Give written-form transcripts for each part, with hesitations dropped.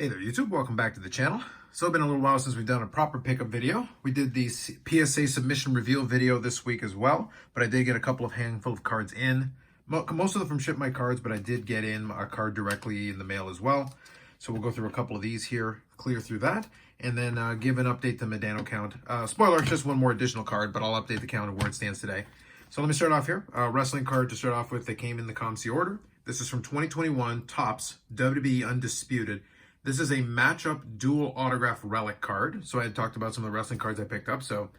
Hey there YouTube, welcome back to the channel. So it's been a little while since we've done a proper pickup video. We did the PSA submission reveal video this week as well, but I did get a couple of handful of cards in. Most of them from Ship My Cards, but I did get in a card directly in the mail as well. So we'll go through a couple of these here, clear through that, and then give an update to Modano count. Spoiler, it's just one more additional card, but I'll update the count of where it stands today. So let me start off here. Wrestling card to start off with, they came in the ComC order. This is from 2021 Topps WWE Undisputed. This is a matchup dual autograph relic card. So I had talked about some of the wrestling cards I picked up. So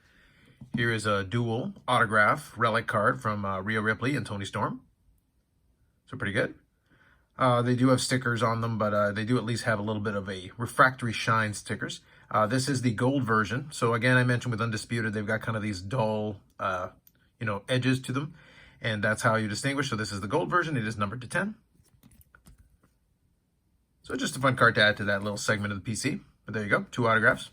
here is a dual autograph relic card from Rhea Ripley and Toni Storm. So pretty good. They do have stickers on them, but they do at least have a little bit of a refractory shine stickers. This is the gold version. So again, I mentioned with Undisputed, they've got kind of these dull, edges to them. And that's how you distinguish. So this is the gold version. It is numbered to 10. So just a fun card to add to that little segment of the PC. But there you go, 2 autographs.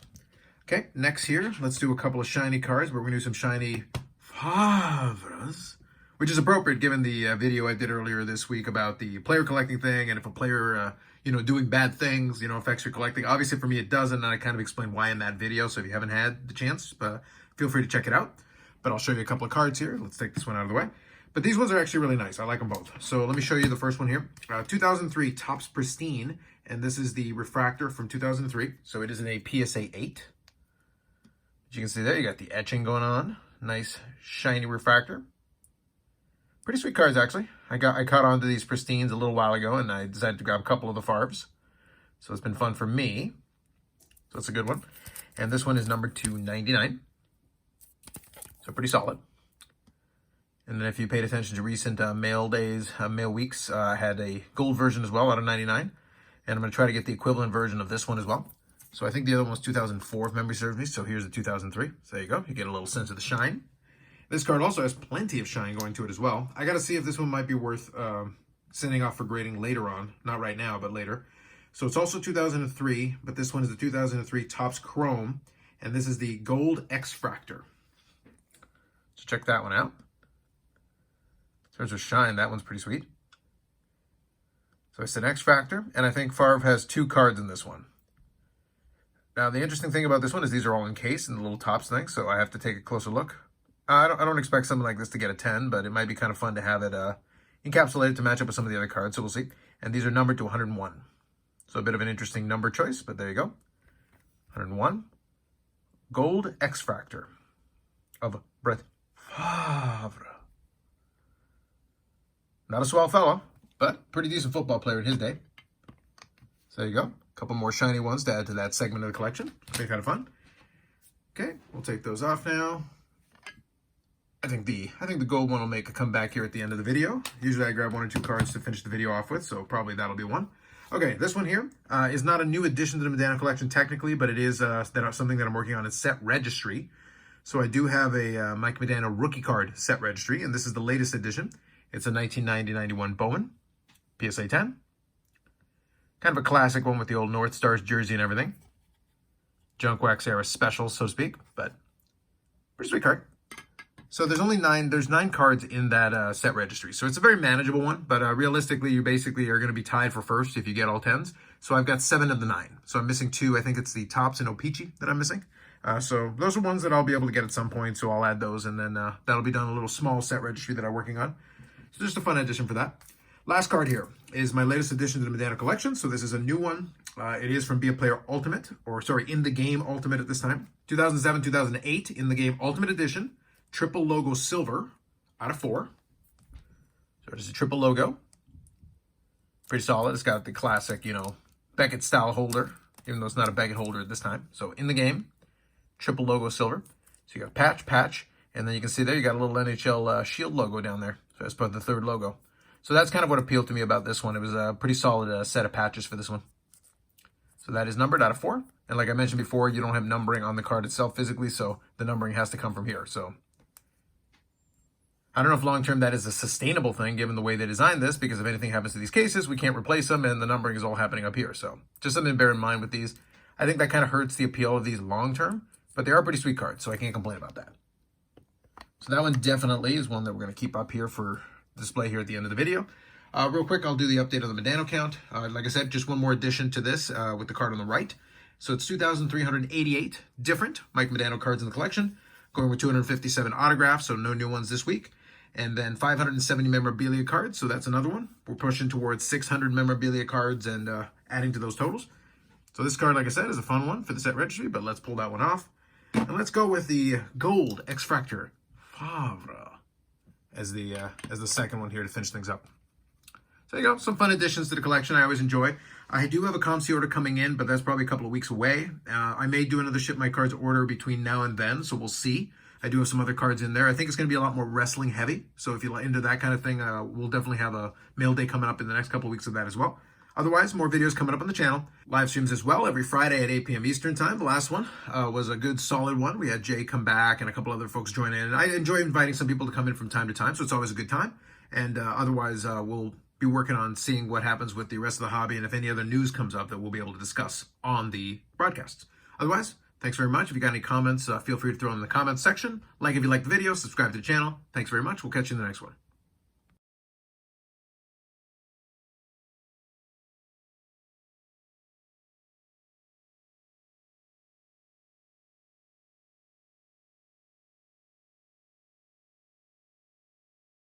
Okay, next here, let's do a couple of shiny cards. We're going to do some Shiny Favres, which is appropriate given the video I did earlier this week about the player collecting thing, and if a player, doing bad things, affects your collecting. Obviously, for me, it doesn't, and I kind of explained why in that video. So if you haven't had the chance, feel free to check it out. But I'll show you a couple of cards here. Let's take this one out of the way. But these ones are actually really nice. I like them both. So let me show you the first one here. 2003 Topps Pristine. And this is the refractor from 2003. So it is in a PSA 8. As you can see there, you got the etching going on. Nice shiny refractor. Pretty sweet cards, actually. I caught on to these Pristines a little while ago, and I decided to grab a couple of the Favres. So it's been fun for me. So it's a good one. And this one is numbered to 99. So pretty solid. And then if you paid attention to recent mail weeks, I had a gold version as well out of 99. And I'm going to try to get the equivalent version of this one as well. So I think the other one was 2004 if memory serves me. So here's the 2003. So there you go. You get a little sense of the shine. This card also has plenty of shine going to it as well. I got to see if this one might be worth sending off for grading later on. Not right now, but later. So it's also 2003, but this one is the 2003 Topps Chrome. And this is the gold Extractor. So check that one out. In terms of shine, that one's pretty sweet. So it's an Extractor, and I think Favre has 2 cards in this one. Now, the interesting thing about this one is these are all encased in the little Topps thing, so I have to take a closer look. I don't expect something like this to get a 10, but it might be kind of fun to have it encapsulated to match up with some of the other cards, so we'll see. And these are numbered to 101. So a bit of an interesting number choice, but there you go. 101. Gold Extractor of Brett Favre. Not a swell fellow, but pretty decent football player in his day. So there you go. A couple more shiny ones to add to that segment of the collection. Be kind of fun. Okay, we'll take those off now. I think the gold one will make a comeback here at the end of the video. Usually I grab 1 or 2 cards to finish the video off with, so probably that'll be one. Okay, this one here is not a new addition to the Modano collection technically, but it is something that I'm working on in set registry. So I do have a Mike Modano rookie card set registry, and this is the latest edition. It's a 1990-91 Bowman, PSA 10. Kind of a classic one with the old North Stars jersey and everything. Junk wax era special, so to speak, but pretty sweet card. So there's 9 cards in that set registry. So it's a very manageable one, but realistically, you basically are going to be tied for first if you get all 10s. So I've got 7 of the 9. So I'm missing 2. I think it's the Topps and O-Pee-Chee that I'm missing. So those are ones that I'll be able to get at some point, so I'll add those, and then that'll be done a little small set registry that I'm working on. So just a fun addition for that. Last card here is my latest addition to the Modano collection. So this is a new one. It is from Be a Player Ultimate, In the Game Ultimate at this time. 2007-2008 In the Game Ultimate Edition. Triple logo silver out of 4. So it's a triple logo. Pretty solid. It's got the classic, Beckett style holder, even though it's not a Beckett holder at this time. So in the game, triple logo silver. So you got patch, and then you can see there you got a little NHL shield logo down there. So that's part of the 3rd logo. So that's kind of what appealed to me about this one. It was a pretty solid set of patches for this one. So that is numbered out of 4. And like I mentioned before, you don't have numbering on the card itself physically, so the numbering has to come from here. So I don't know if long-term that is a sustainable thing given the way they designed this, because if anything happens to these cases, we can't replace them, and the numbering is all happening up here. So just something to bear in mind with these. I think that kind of hurts the appeal of these long-term, but they are pretty sweet cards, so I can't complain about that. So that one definitely is one that we're going to keep up here for display here at the end of the video. Real quick, I'll do the update on the Modano count. Like I said, just one more addition to this with the card on the right. So it's 2,388 different Mike Modano cards in the collection, going with 257 autographs, so no new ones this week. And then 570 memorabilia cards, so that's another one. We're pushing towards 600 memorabilia cards and adding to those totals. So this card, like I said, is a fun one for the set registry, but let's pull that one off. And let's go with the gold Extractor Favre as the second one here to finish things up. So there you go, some fun additions to the collection I always enjoy. I do have a ComC order coming in, but that's probably a couple of weeks away. I may do another Ship My Cards order between now and then, so we'll see. I do have some other cards in there. I think it's going to be a lot more wrestling heavy, so if you're into that kind of thing, we'll definitely have a mail day coming up in the next couple of weeks of that as well. Otherwise, more videos coming up on the channel. Live streams as well every Friday at 8 p.m. Eastern Time. The last one was a good, solid one. We had Jay come back and a couple other folks join in. And I enjoy inviting some people to come in from time to time, so it's always a good time. And otherwise, we'll be working on seeing what happens with the rest of the hobby and if any other news comes up that we'll be able to discuss on the broadcasts. Otherwise, thanks very much. If you got any comments, feel free to throw them in the comments section. Like if you like the video, subscribe to the channel. Thanks very much. We'll catch you in the next one.